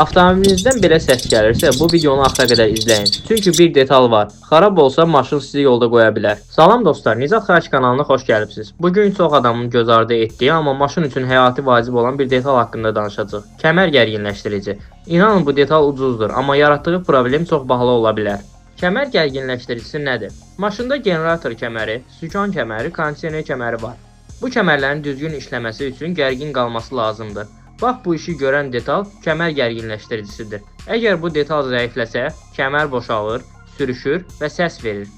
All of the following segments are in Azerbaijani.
Avtomobilinizdən belə səs gəlirsə, bu videonu axıra qədər izləyin. Çünki bir detal var. Xarab olsa maşın sizi yolda qoya bilər. Salam dostlar, Nizat Xaç kanalına xoş gəlibsiniz. Bugün çox adamın göz ardı etdiyi, amma maşın üçün həyati vacib olan bir detal haqqında danışacağıq. Kəmər gərginləşdirici. İnanın bu detal ucuzdur, amma yaratdığı problem çox bahalı ola bilər. Kəmər gərginləşdiricisi nədir? Maşında generator kəməri, sükan kəməri, kondisioner kəməri var. Bu kəmərlərin düzgün işləməsi üçün gərgin qalması lazımdır. Bax, bu işi görən detal kəmər gərginləşdiricisidir. Əgər bu detal zəifləsə, kəmər boşalır, sürüşür və səs verir.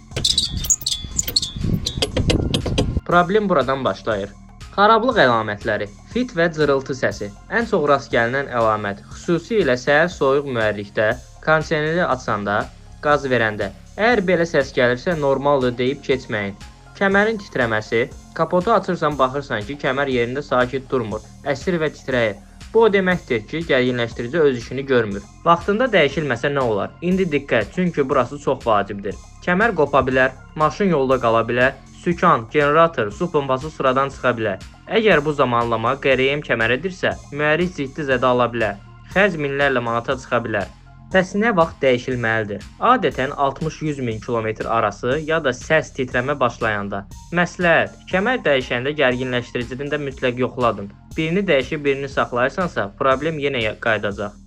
Problem buradan başlayır. Xarablıq əlamətləri, fit və cırıltı səsi. Ən çox rast gəlinən əlamət, xüsusilə səhər soyuq mühərrikdə, kondisioneri açanda, qaz verəndə. Əgər belə səs gəlirsə, normaldır deyib keçməyin. Kəmərin titrəməsi, kapotu açırsan, baxırsan ki, kəmər yerində sakit durmur, əsir və titrəyir. Bu o deməkdir ki, gərginləşdirici öz işini görmür. Vaxtında dəyişilməsə nə olar? İndi diqqət, çünki burası çox vacibdir. Kəmər qopa bilər, maşın yolda qala bilər, sükan, generator, su pompası sıradan çıxa bilər. Əgər bu zamanlama qəriyəm kəməridirsə, mühərrik ciddi zədə ala bilər. Xərc minlərlə manata çıxa bilər. Bəs nə vaxt dəyişilməlidir? Adətən 60-100 min kilometr arası ya da səs titrəmə başlayanda. Məsləhət, kəmər dəyişəndə gərginləşdiricini də mütləq yoxladın. Birini dəyişib birini saxlayırsansa, problem yenə qaydacaq.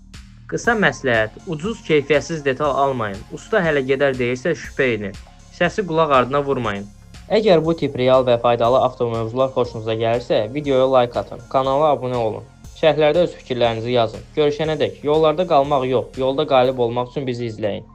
Qısa məsləhət, ucuz keyfiyyətsiz detal almayın. Usta hələ gedər deyirsə şübhə edin. Səsi qulaq ardına vurmayın. Əgər bu tip real və faydalı avtomövzular xoşunuza gəlirsə, videoya like atın, kanala abunə olun. Şərhlərdə öz fikirlərinizi yazın. Görüşənədək yollarda qalmaq yox, yolda qalib olmaq üçün bizi izləyin.